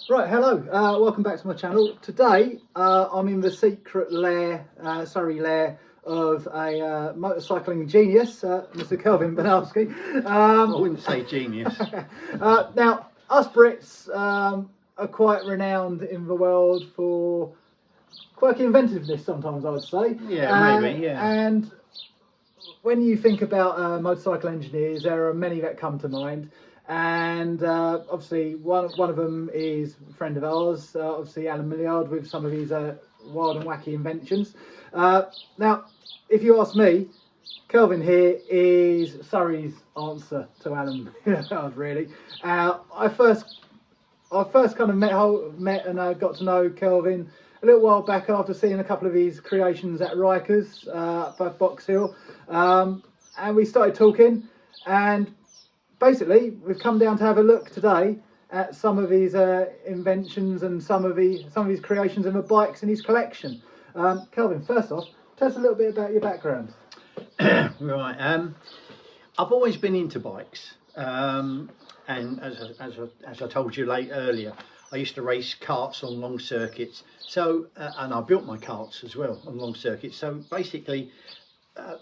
Right, hello, welcome back to my channel. Today I'm in the secret lair, Surrey lair of a motorcycling genius, Mr Kelvin Bonarski. I wouldn't say genius. Now, us Brits are quite renowned in the world for quirky inventiveness sometimes, I'd say. Yeah, maybe, yeah. And when you think about motorcycle engineers, there are many that come to mind. And obviously one of them is a friend of ours, obviously Mr Millyard, with some of his wild and wacky inventions. Now, if you ask me, Kelvin here is Surrey's answer to Mr Millyard, really. I first kind of met and got to know Kelvin a little while back after seeing a couple of his creations at Rikers, above Box Hill, and we started talking, and basically we've come down to have a look today at some of his inventions and some of his creations and the bikes in his collection. Kelvin, first off, tell us a little bit about your background. Right, I've always been into bikes, and as I told you earlier, I used to race karts on long circuits. So and I built my karts as well on long circuits. So basically,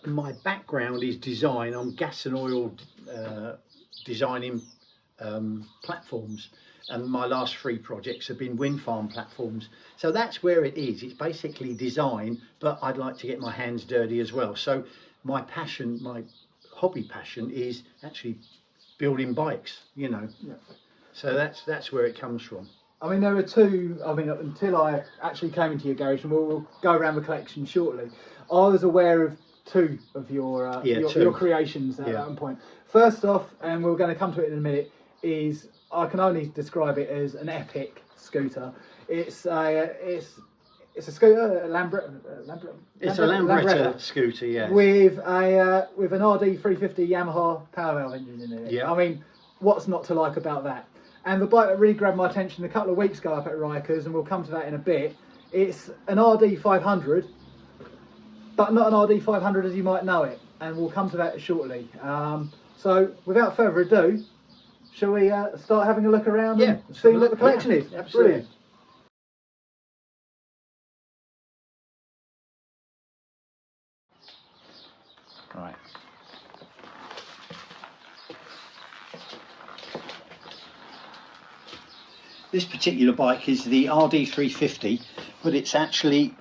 my background is design. I'm gas and oil designing platforms, and my last 3 projects have been wind farm platforms. So that's where it is. It's basically design, but I'd like to get my hands dirty as well. So my passion, my hobby passion, is actually building bikes, you know. Yeah. So that's where it comes from. I mean, there are two. I mean, until I actually came into your garage, and we'll go around the collection shortly, I was aware of 2 of your creations at that point. First off, and we're going to come to it in a minute, is I can only describe it as an epic scooter. It's a scooter, a Lambretta. It's a Lambretta scooter, yeah. With an RD500 Yamaha power valve engine in it. Yeah. I mean, what's not to like about that? And the bike that really grabbed my attention a couple of weeks ago up at Rikers, and we'll come to that in a bit. It's an RD500, but not an RD500 as you might know it, and we'll come to that shortly. So without further ado, shall we start having a look around and see what the collection is? Absolutely. Brilliant. Right. This particular bike is the RD350, but it's actually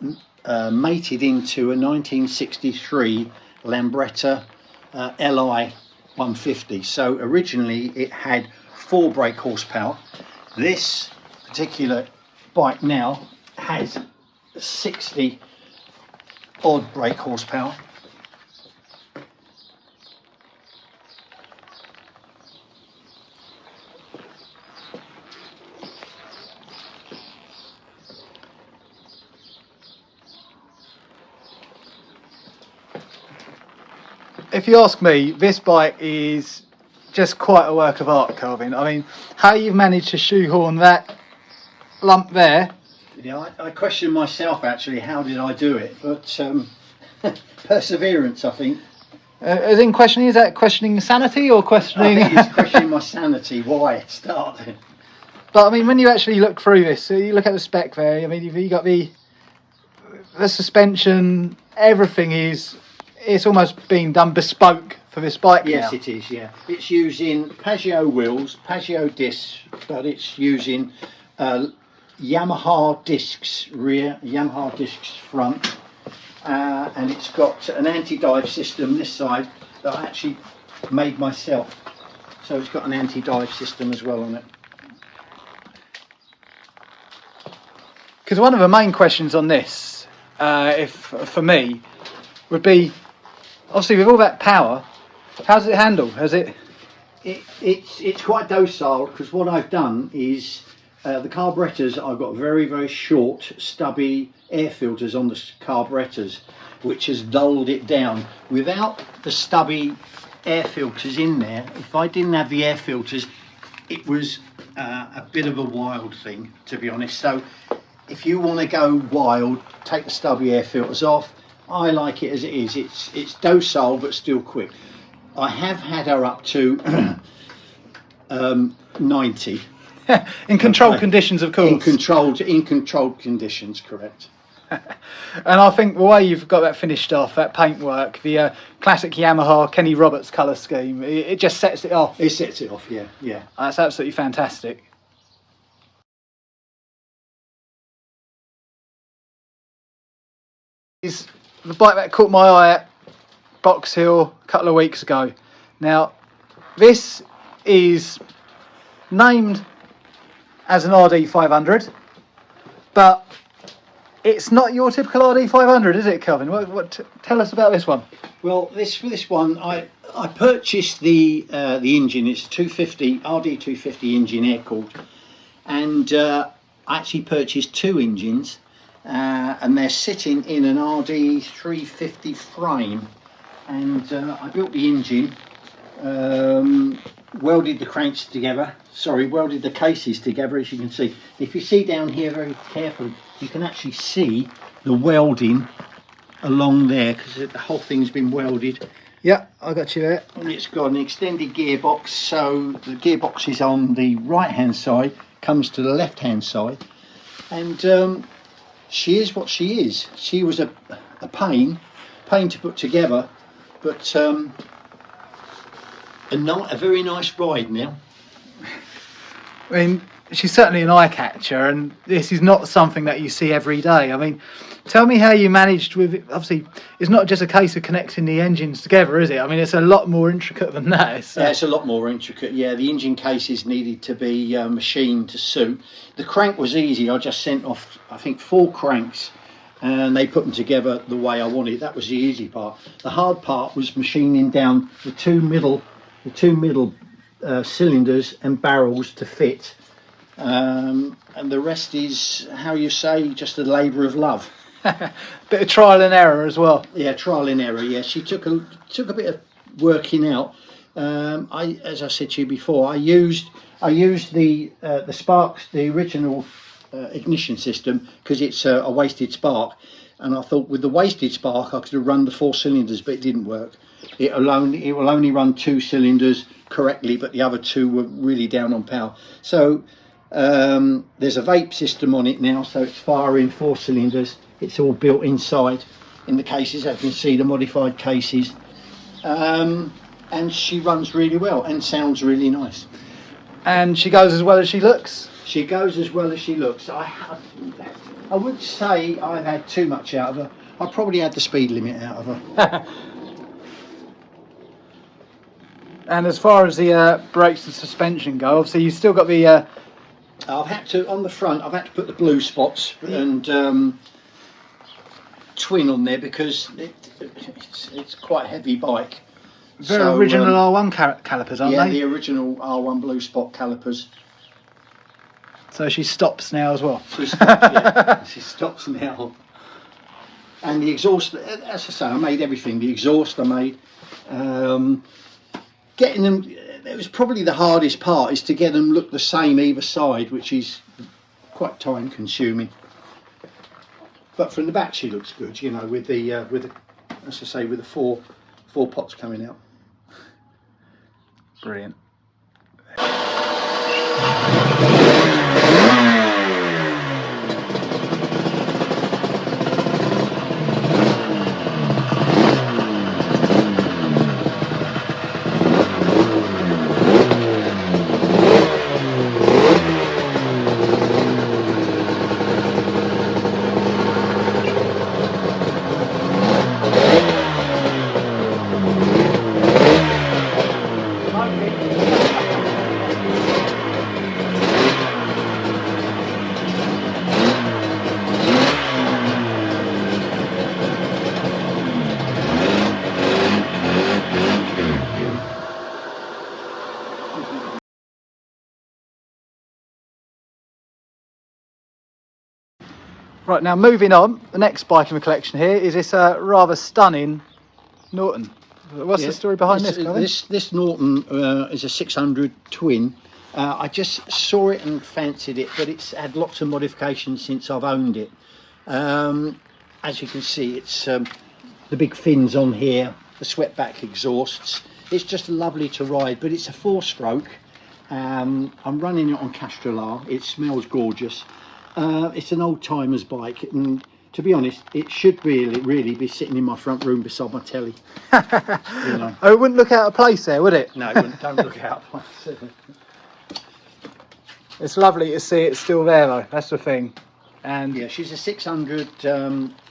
mated into a 1963 Lambretta Li 150. So originally it had 4 brake horsepower. This particular bike now has 60 odd brake horsepower. If you ask me, this bike is just quite a work of art, Kelvin. I mean, how you've managed to shoehorn that lump there. Yeah, I question myself actually, how did I do it? But perseverance, I think. As in questioning, is that questioning sanity or questioning? I think it's questioning my sanity, why it started. But I mean, when you actually look through this, so you look at the spec there, I mean, you've got the suspension, everything is, it's almost been done bespoke for this bike. Yes, now. it is, yeah. It's using Pagio wheels, Pagio discs, but it's using Yamaha discs rear, Yamaha discs front, and it's got an anti-dive system this side that I actually made myself. So it's got an anti-dive system as well on it. Because one of the main questions on this, for me, would be, obviously with all that power, how does it handle? It's quite docile, because what I've done is the carburetors, I've got very, very short, stubby air filters on the carburetors, which has dulled it down. Without the stubby air filters in there, if I didn't have the air filters, it was a bit of a wild thing, to be honest. So if you want to go wild, take the stubby air filters off. I like it as it is. It's docile but still quick. I have had her up to 90 In controlled conditions, of course. In controlled conditions, correct. And I think the way you've got that finished off, that paintwork, the classic Yamaha Kenny Roberts colour scheme, it just sets it off. It sets it off, yeah, yeah. That's absolutely fantastic. Is the bike that caught my eye at Box Hill a couple of weeks ago. Now, this is named as an RD500, but it's not your typical RD500, is it, Kelvin? Tell us about this one. Well, this one, I purchased the engine. It's a 250 RD250 engine, air cooled, and I actually purchased two engines, and they're sitting in an RD350 frame. And I built the engine, welded the cranks together. Welded the cases together, as you can see. If you see down here very carefully, you can actually see the welding along there, because the whole thing's been welded. Yeah, I got you there. And it's got an extended gearbox, so the gearbox is on the right hand side, comes to the left hand side, and she is what she is. She was a pain to put together, but a very nice ride now. I mean, she's certainly an eye catcher, and this is not something that you see every day. I mean, tell me how you managed with it. Obviously, it's not just a case of connecting the engines together, is it? I mean, it's a lot more intricate than that. Yeah, it's a lot more intricate. Yeah, the engine cases needed to be machined to suit. The crank was easy. I just sent off, I think, 4 cranks, and they put them together the way I wanted. That was the easy part. The hard part was machining down the two middle cylinders and barrels to fit, and the rest is, how you say, just a labour of love. Bit of trial and error as well. Yeah, trial and error. Yeah, she took a bit of working out. As I said to you before, I used the sparks, the original ignition system, because it's a wasted spark, and I thought with the wasted spark I could have run the 4 cylinders, but it didn't work. It will only run 2 cylinders correctly, but the other 2 were really down on power. So there's a vape system on it now, so it's firing 4 cylinders. It's all built inside in the cases, as you can see, the modified cases, and she runs really well and sounds really nice. And she goes as well as she looks. She goes as well as she looks. I would say I've had too much out of her. I probably had the speed limit out of her. And as far as the brakes and suspension go, obviously you've still got the... I've had to, on the front, I've had to put the blue spots and twin on there, because it's quite a heavy bike. Very original R1 calipers, aren't they? Yeah, the original R1 blue spot calipers. So she stops now as well. She stops, yeah. She stops now. And the exhaust, as I say, I made everything. The exhaust I made. Getting them, it was probably the hardest part, is to get them look the same either side, which is quite time consuming. But from the back she looks good, you know, with the as I say, with the four pots coming out. Brilliant. Right, now moving on, the next bike in the collection here is this rather stunning Norton. What's the story behind this? This Norton is a 600 twin. I just saw it and fancied it, but it's had lots of modifications since I've owned it. As you can see, it's the big fins on here, the swept back exhausts. It's just lovely to ride, but it's a 4-stroke, I'm running it on Castellar. It smells gorgeous. It's an old timer's bike, and to be honest, it should really be sitting in my front room beside my telly. You know. Oh, it wouldn't look out of place there, would it? No, it wouldn't. Don't look out. It's lovely to see it still there, though. That's the thing. And yeah, she's a 600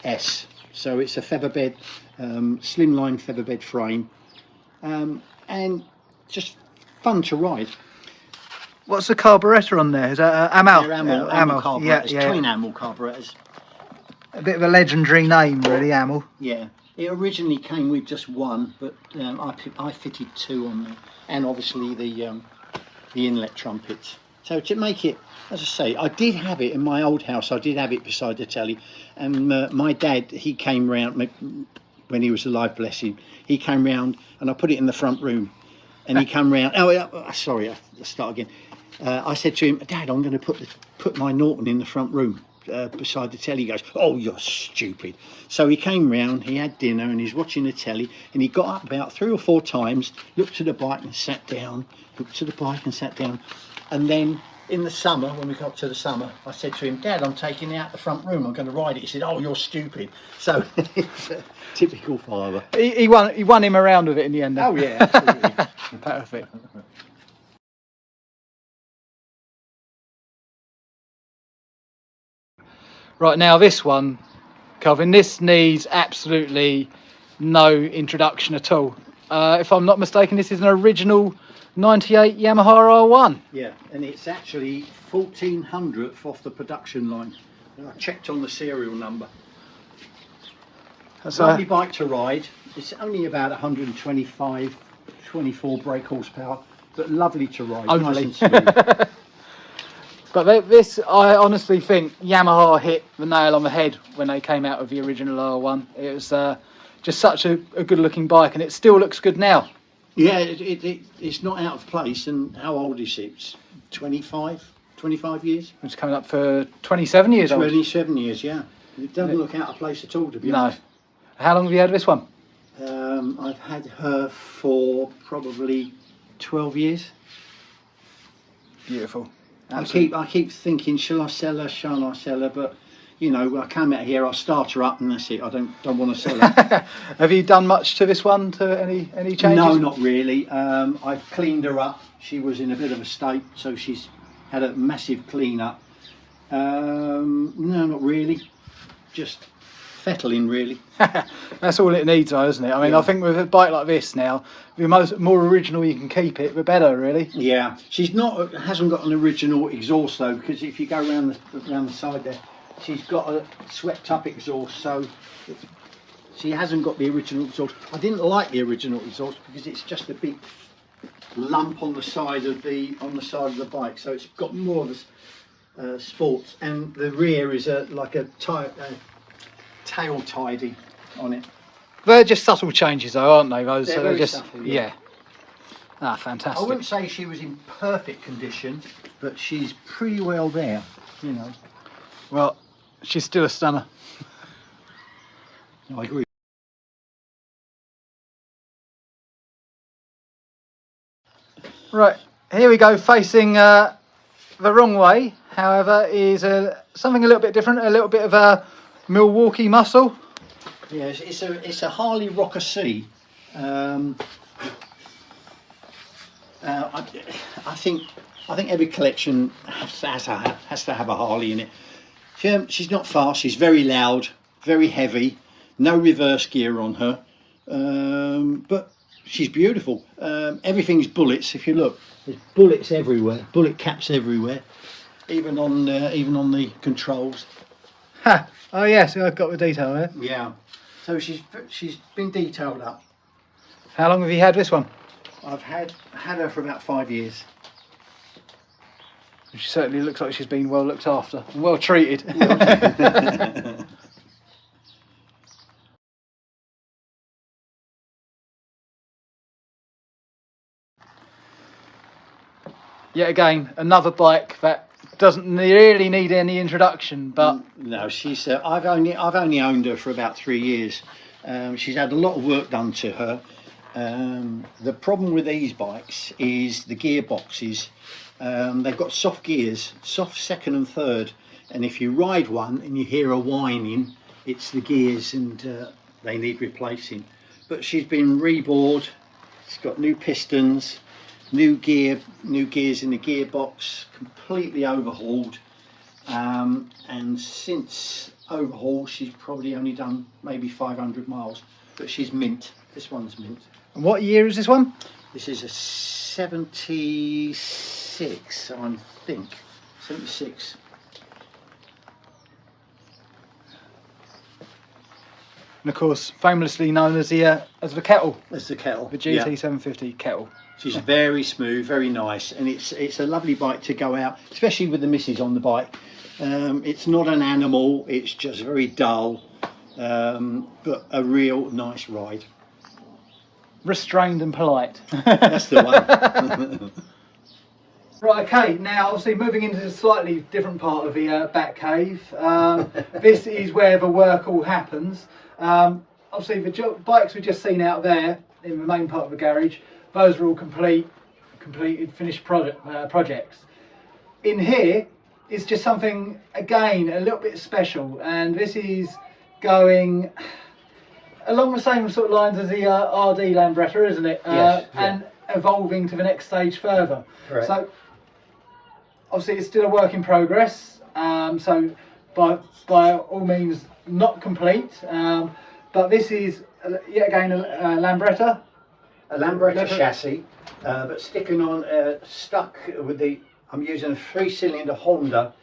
S, so it's a featherbed, slimline featherbed frame, and just fun to ride. what's the carburettor on there? Is that Amel? They're Amel carburetors, Yeah. twin Amel carburetors. A bit of a legendary name, really, Amel. Yeah, it originally came with just one, but I fitted two on there, and obviously the inlet trumpets. So to make it, as I say, I did have it in my old house. I did have it beside the telly, and my dad, he came round when he was alive, bless him. He came round, and I put it in the front room, and he came round. Oh, sorry, I'll start again. I said to him, Dad, I'm going to put my Norton in the front room beside the telly. He goes, oh, you're stupid. So he came round, he had dinner, and he's watching the telly, and he got up about 3 or 4 times, looked to the bike and sat down, looked to the bike and sat down. And then in the summer, when we got to the summer, I said to him, Dad, I'm taking it out the front room, I'm going to ride it. He said, oh, you're stupid. So it's a typical father. He won him around with it in the end. Oh yeah, absolutely. Perfect. Right, now this one, Kelvin, this needs absolutely no introduction at all. If I'm not mistaken, this is an original 98 Yamaha R1. Yeah, and it's actually 1400th off the production line. And I checked on the serial number. That's Lovely bike to ride. It's only about 125, 24 brake horsepower, but lovely to ride. Only. Nice and smooth. But this, I honestly think Yamaha hit the nail on the head when they came out with the original R1. It was just such a good looking bike, and it still looks good now. Yeah, it's not out of place. And how old is it? It's 25 years? It's coming up for 27 years old. 27 years, yeah. It doesn't look out of place at all, to be honest. No. How long have you had this one? I've had her for probably 12 years. Beautiful. I keep thinking, shall I sell her, shan't I sell her? But, you know, I come out here, I'll start her up and that's it. I don't want to sell her. Have you done much to this one, to any changes? No, not really. I've cleaned her up. She was in a bit of a state, so she's had a massive clean up. No, not really. Just fettling, really. That's all it needs, though, isn't it? I mean, Yeah. I think with a bike like this now, the more original you can keep it, the better, really. Yeah, hasn't got an original exhaust though, because if you go around the side there, she's got a swept up exhaust, so she hasn't got the original exhaust. I didn't like the original exhaust because it's just a big lump on the side of the bike, so it's got more of a sports, and the rear is like a tail tidy on it. They're just subtle changes, though, aren't they? Those, They're so very just subtle, yeah. yeah. Ah, I fantastic. wouldn't say she was in perfect condition, but she's pretty well there, you know. Well, she's still a stunner. I agree. Right, here we go, facing the wrong way. However, is something a little bit different, a little bit of a Milwaukee muscle. Yes, it's a Harley Rocker C. I think every collection has to have a Harley in it. She's not fast. She's very loud, very heavy. No reverse gear on her, but she's beautiful. Everything's bullets. If you look, there's bullets everywhere. Bullet caps everywhere, even on the controls. Ha! Oh yes, I've got the detail there. Yeah. So she's been detailed up. How long have you had this one? I've had her for about 5 years. She certainly looks like she's been well looked after, and well treated. Yet again, another bike that doesn't really need any introduction, but no, she's. I've only owned her for about 3 years. She's had a lot of work done to her, The problem with these bikes is the gearboxes. They've got soft gears, soft second and third, and if you ride one and you hear a whining, it's the gears, and they need replacing. But she's been rebored. It's got new pistons, new gears in the gearbox, completely overhauled. And since overhaul, she's probably only done maybe 500 miles, but she's mint. This one's mint. And what year is this one? This is a 76, I think. 76. And of course, famously known as the Kettle. That's the Kettle. The GT750 Kettle. She's very smooth, very nice, and it's a lovely bike to go out, especially with the missus on the bike. It's not an animal, it's just very dull, but a real nice ride. Restrained and polite. That's the one. Right, okay, now obviously moving into a slightly different part of the back cave. This is where the work all happens. Obviously the bikes we've just seen out there in the main part of the garage, those are all completed, finished projects. In here is just something, again, a little bit special, and this is going along the same sort of lines as the RD Lambretta, isn't it? Yes, yeah. And evolving to the next stage further. Correct. So obviously it's still a work in progress, so by all means not complete, but this is yet again a Lambretta. A Lambretta chassis, but sticking on, stuck with the, I'm using a 3-cylinder Honda.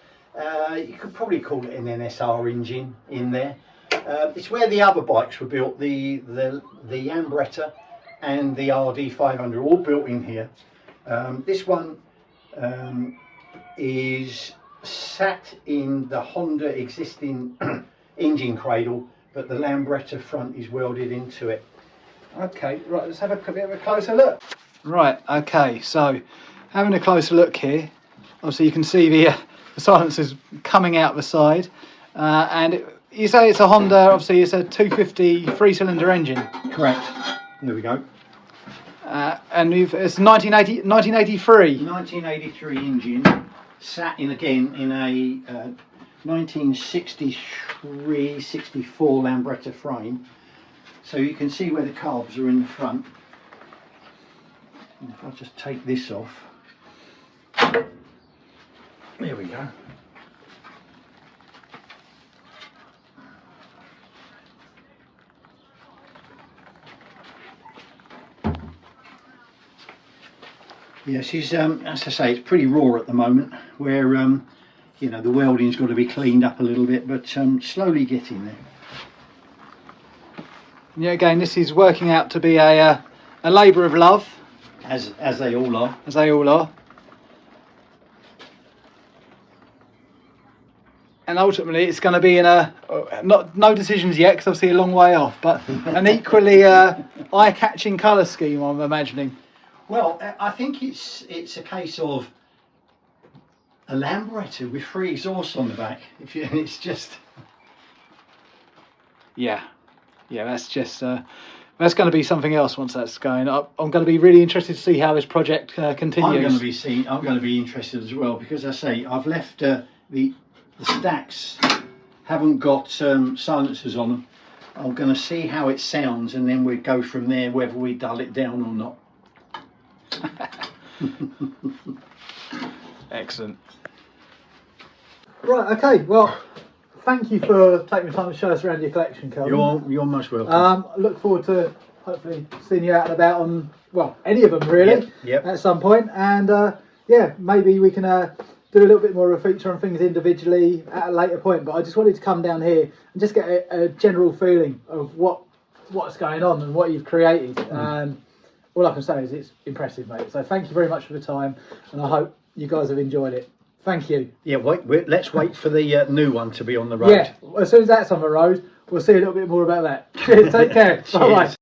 You could probably call it an NSR engine in there. It's where the other bikes were built, the Yambretta and the RD500, all built in here. This one is sat in the Honda existing engine cradle, but the Lambretta front is welded into it. Okay, right, let's have a bit of a closer look. Right, okay, so having a closer look here, obviously you can see the silencers coming out the side, and you say it's a Honda, obviously it's a 250 3-cylinder engine. Correct. There we go. And it's 1983. 1983 engine, sat in again in a 1963-64 Lambretta frame. So you can see where the carbs are in the front. And if I just take this off, there we go. Yeah, she's as I say, it's pretty raw at the moment, where you know, the welding's got to be cleaned up a little bit, but slowly getting there. Yeah, again, this is working out to be a labour of love, As they all are. as they all are. And ultimately, it's going to be in a no decisions yet, because obviously a long way off, but an equally eye-catching colour scheme, I'm imagining. Well, I think it's a case of a Lambretta with 3 exhausts on the back. It's just, yeah, that's just that's going to be something else once that's going up. I'm going to be really interested to see how this project continues. I'm going to be interested as well, because I say I've left the stacks haven't got silencers on them. I'm going to see how it sounds, and then we go from there whether we dull it down or not. Excellent. Right, okay, well, thank you for taking the time to show us around your collection, Kelvin. You're most welcome. I look forward to hopefully seeing you out and about on, well, any of them really, yep. at some point. And yeah, maybe we can do a little bit more of a feature on things individually at a later point. But I just wanted to come down here and just get a general feeling of what's going on and what you've created. And all I can say is it's impressive, mate. So thank you very much for the time, and I hope you guys have enjoyed it. Thank you. Yeah, let's wait for the new one to be on the road. Yeah, as soon as that's on the road, we'll see a little bit more about that. Cheers, take care. Bye-bye.